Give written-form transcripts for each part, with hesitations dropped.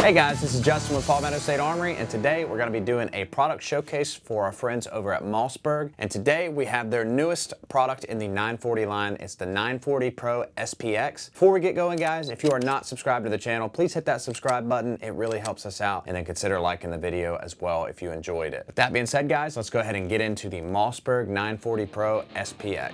Hey guys, this is Justin with Palmetto State Armory, and today we're going to be doing a product showcase for our friends over at Mossberg. And today we have their newest product in the 940 line. It's the 940 Pro SPX. Before we get going, guys, if you are not subscribed to the channel, please hit that subscribe button. It really helps us out, and then consider liking the video as well if you enjoyed it. With that being said, guys, let's go ahead and get into the Mossberg 940 Pro SPX.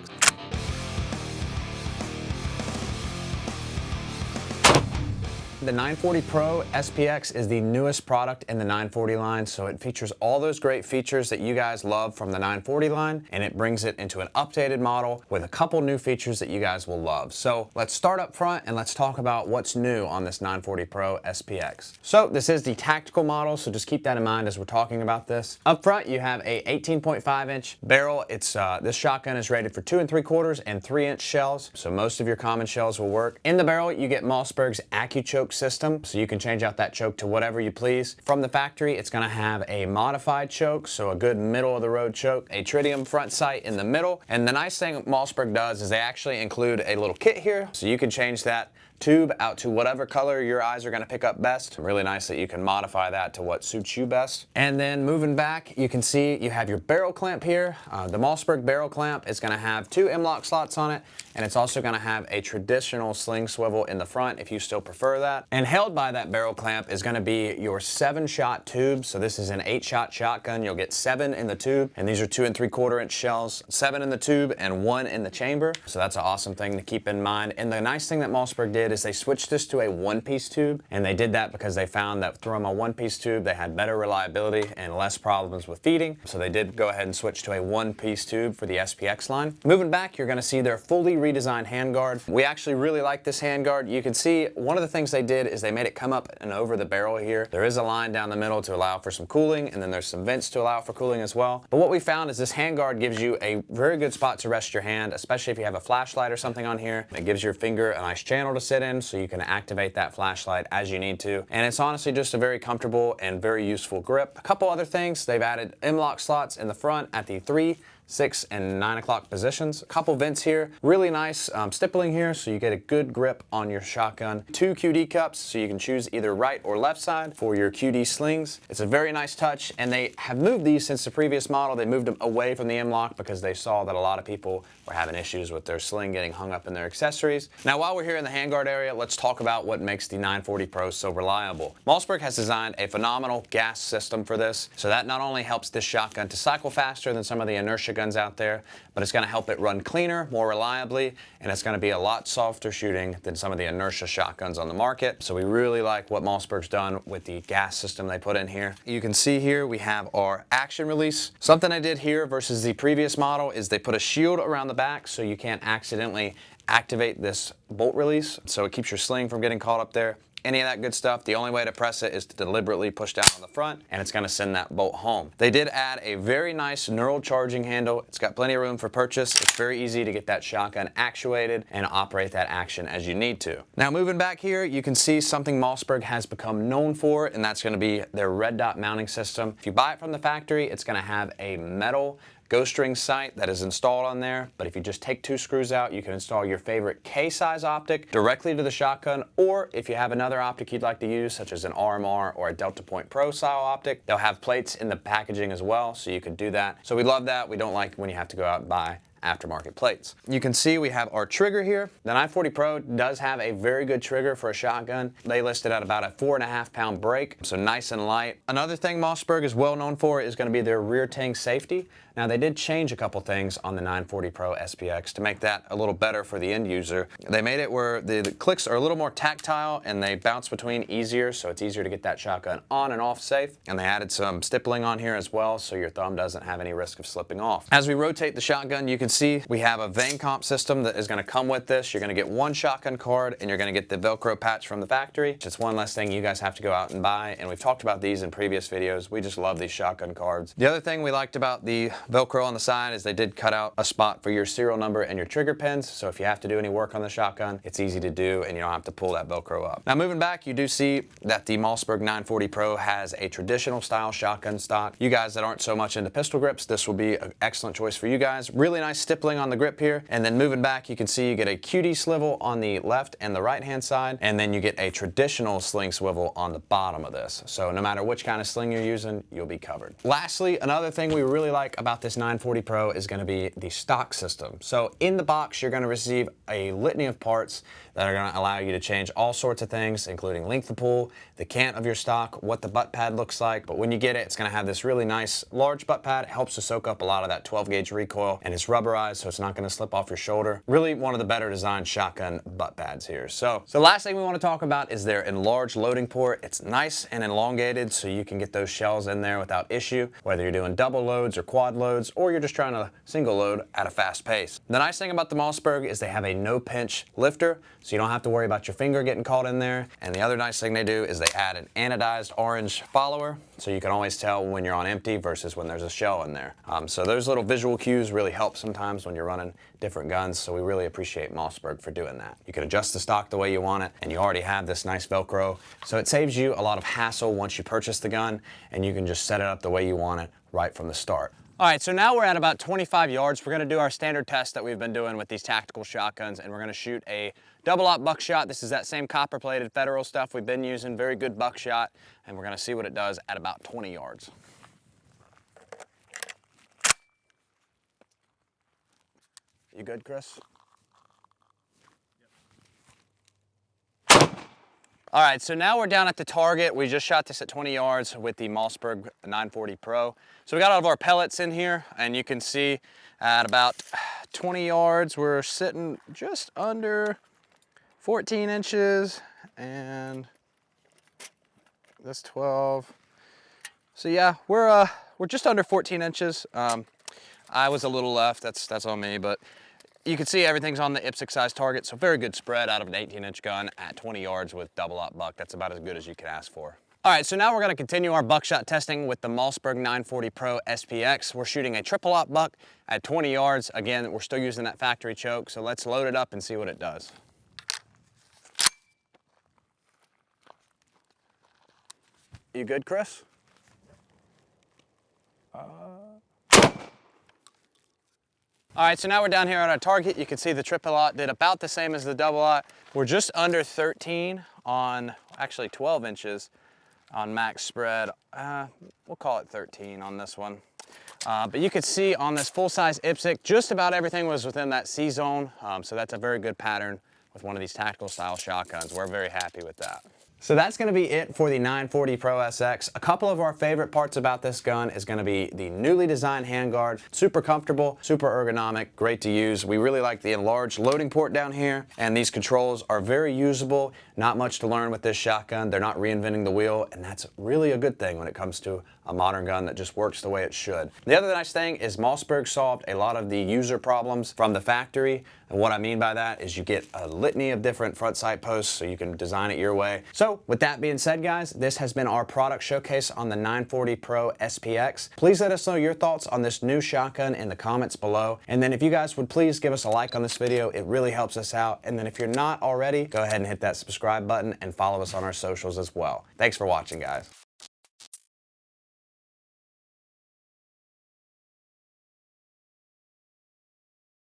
The 940 Pro SPX is the newest product in the 940 line, so it features all those great features that you guys love from the 940 line, and it brings it into an updated model with a couple new features that you guys will love. So let's start up front and let's talk about what's new on this 940 Pro SPX. So this is the tactical model, so just keep that in mind as we're talking about this. Up front, you have a 18.5-inch barrel. It's this shotgun is rated for 2 3/4 and 3-inch shells, so most of your common shells will work. In the barrel, you get Mossberg's Accu-Choke system, so you can change out that choke to whatever you please. From the factory, it's going to have a modified choke, so a good middle of the road choke, a tritium front sight in the middle, and the nice thing Mossberg does is they actually include a little kit here, so you can change that tube out to whatever color your eyes are going to pick up best. Really nice that you can modify that to what suits you best. And then moving back, you can see you have your barrel clamp here. The Mossberg barrel clamp is going to have 2 M-LOK slots on it, and it's also going to have a traditional sling swivel in the front if you still prefer that. And held by that barrel clamp is going to be your 7-shot tube. So this is an 8-shot shotgun. You'll get 7 in the tube, and these are 2 3/4-inch shells, 7 in the tube and 1 in the chamber. So that's an awesome thing to keep in mind. And the nice thing that Mossberg did is they switched this to a 1-piece tube, and they did that because they found that through a 1-piece tube they had better reliability and less problems with feeding, so they did go ahead and switch to a 1-piece tube for the SPX line. Moving back, you're going to see their fully redesigned handguard. We actually really like this handguard. You can see one of the things they did is they made it come up and over the barrel here. There is a line down the middle to allow for some cooling, and then there's some vents to allow for cooling as well. But what we found is this handguard gives you a very good spot to rest your hand, especially if you have a flashlight or something on here. It gives your finger a nice channel to sit in, so you can activate that flashlight as you need to. And it's honestly just a very comfortable and very useful grip. A couple other things, they've added M-LOK slots in the front at the 3, 6, and 9 o'clock positions. A couple vents here, really nice stippling here, so you get a good grip on your shotgun. 2 QD cups, so you can choose either right or left side for your QD slings. It's a very nice touch, and they have moved these since the previous model. They moved them away from the M-LOK because they saw that a lot of people were having issues with their sling getting hung up in their accessories. Now, while we're here in the handguard area, let's talk about what makes the 940 Pro so reliable. Mossberg has designed a phenomenal gas system for this, so that not only helps this shotgun to cycle faster than some of the inertia guns out there, but it's going to help it run cleaner, more reliably, and it's going to be a lot softer shooting than some of the inertia shotguns on the market. So we really like what Mossberg's done with the gas system they put in here. You can see here we have our action release. Something I did here versus the previous model is they put a shield around the back so you can't accidentally activate this bolt release, so it keeps your sling from getting caught up there. Any of that good stuff, the only way to press it is to deliberately push down on the front, and it's going to send that bolt home. They did add a very nice knurled charging handle. It's got plenty of room for purchase. It's very easy to get that shotgun actuated and operate that action as you need to. Now, moving back here, you can see something Mossberg has become known for, and that's going to be their red dot mounting system. If you buy it from the factory, it's going to have a metal ghost ring sight that is installed on there, but if you just take 2 screws out, you can install your favorite K-size optic directly to the shotgun, or if you have another optic you'd like to use, such as an RMR or a Delta Point Pro style optic, they'll have plates in the packaging as well, so you could do that. So we love that. We don't like when you have to go out and buy aftermarket plates. You can see we have our trigger here. The 940 Pro does have a very good trigger for a shotgun. They listed at about a 4.5-pound break, so nice and light. Another thing Mossberg is well known for is going to be their rear ting safety. Now, they did change a couple things on the 940 Pro SPX to make that a little better for the end user. They made it where the clicks are a little more tactile and they bounce between easier, so it's easier to get that shotgun on and off safe. And they added some stippling on here as well, so your thumb doesn't have any risk of slipping off. As we rotate the shotgun, you can see we have a vein comp system that is going to come with this. You're going to get 1 shotgun card, and you're going to get the Velcro patch from the factory. It's one less thing you guys have to go out and buy, and we've talked about these in previous videos. We just love these shotgun cards. The other thing we liked about the Velcro on the side is they did cut out a spot for your serial number and your trigger pins, so if you have to do any work on the shotgun, it's easy to do and you don't have to pull that Velcro up. Now, moving back, you do see that the Mossberg 940 Pro has a traditional style shotgun stock. You guys that aren't so much into pistol grips, this will be an excellent choice for you guys. Really nice stippling on the grip here, and then moving back, you can see you get a QD swivel on the left and the right hand side, and then you get a traditional sling swivel on the bottom of this. So no matter which kind of sling you're using, you'll be covered. Lastly, another thing we really like about this 940 Pro is going to be the stock system. So in the box, you're going to receive a litany of parts that are going to allow you to change all sorts of things, including length of pull, the cant of your stock, what the butt pad looks like. But when you get it, it's going to have this really nice large butt pad. It helps to soak up a lot of that 12 gauge recoil, and it's rubberized, so it's not going to slip off your shoulder. Really one of the better designed shotgun butt pads here. So the last thing we want to talk about is their enlarged loading port. It's nice and elongated, so you can get those shells in there without issue, whether you're doing double loads or quad loads, or you're just trying to single load at a fast pace. The nice thing about the Mossberg is they have a no pinch lifter, so you don't have to worry about your finger getting caught in there. And the other nice thing they do is they add an anodized orange follower, so you can always tell when you're on empty versus when there's a shell in there. So those little visual cues really help sometimes when you're running different guns, so we really appreciate Mossberg for doing that. You can adjust the stock the way you want it, and you already have this nice Velcro, so it saves you a lot of hassle once you purchase the gun, and you can just set it up the way you want it right from the start. All right, so now we're at about 25 yards. We're gonna do our standard test that we've been doing with these tactical shotguns, and we're gonna shoot a double-aught buckshot. This is that same copper-plated Federal stuff we've been using, very good buckshot, and we're gonna see what it does at about 20 yards. You good, Chris? All right, so now we're down at the target. We just shot this at 20 yards with the Mossberg 940 Pro. So we got all of our pellets in here, and you can see at about 20 yards, we're sitting just under 14 inches, and that's 12. So yeah, we're just under 14 inches. I was a little left, that's on me, but you can see everything's on the IPSC size target, so very good spread out of an 18-inch gun at 20 yards with double-aught buck. That's about as good as you can ask for. All right, so now we're gonna continue our buckshot testing with the Mossberg 940 Pro SPX. We're shooting a triple-aught buck at 20 yards. Again, we're still using that factory choke, so let's load it up and see what it does. You good, Chris? All right, so now we're down here on our target. You can see the triple-aught did about the same as the double-aught. We're just under 13 on, actually 12 inches on max spread. We'll call it 13 on this one. But you could see on this full-size IPSC, just about everything was within that C zone. So that's a very good pattern with one of these tactical style shotguns. We're very happy with that. So that's going to be it for the 940 Pro SX. A couple of our favorite parts about this gun is going to be the newly designed handguard. Super comfortable, super ergonomic, great to use. We really like the enlarged loading port down here, and these controls are very usable. Not much to learn with this shotgun. They're not reinventing the wheel, and that's really a good thing when it comes to a modern gun that just works the way it should. The other nice thing is Mossberg solved a lot of the user problems from the factory, and what I mean by that is you get a litany of different front sight posts, so you can design it your way. So with that being said, guys, this has been our product showcase on the 940 Pro SPX. Please let us know your thoughts on this new shotgun in the comments below, and then if you guys would please give us a like on this video, it really helps us out. And then if you're not already, go ahead and hit that subscribe button and follow us on our socials as well. Thanks for watching, guys.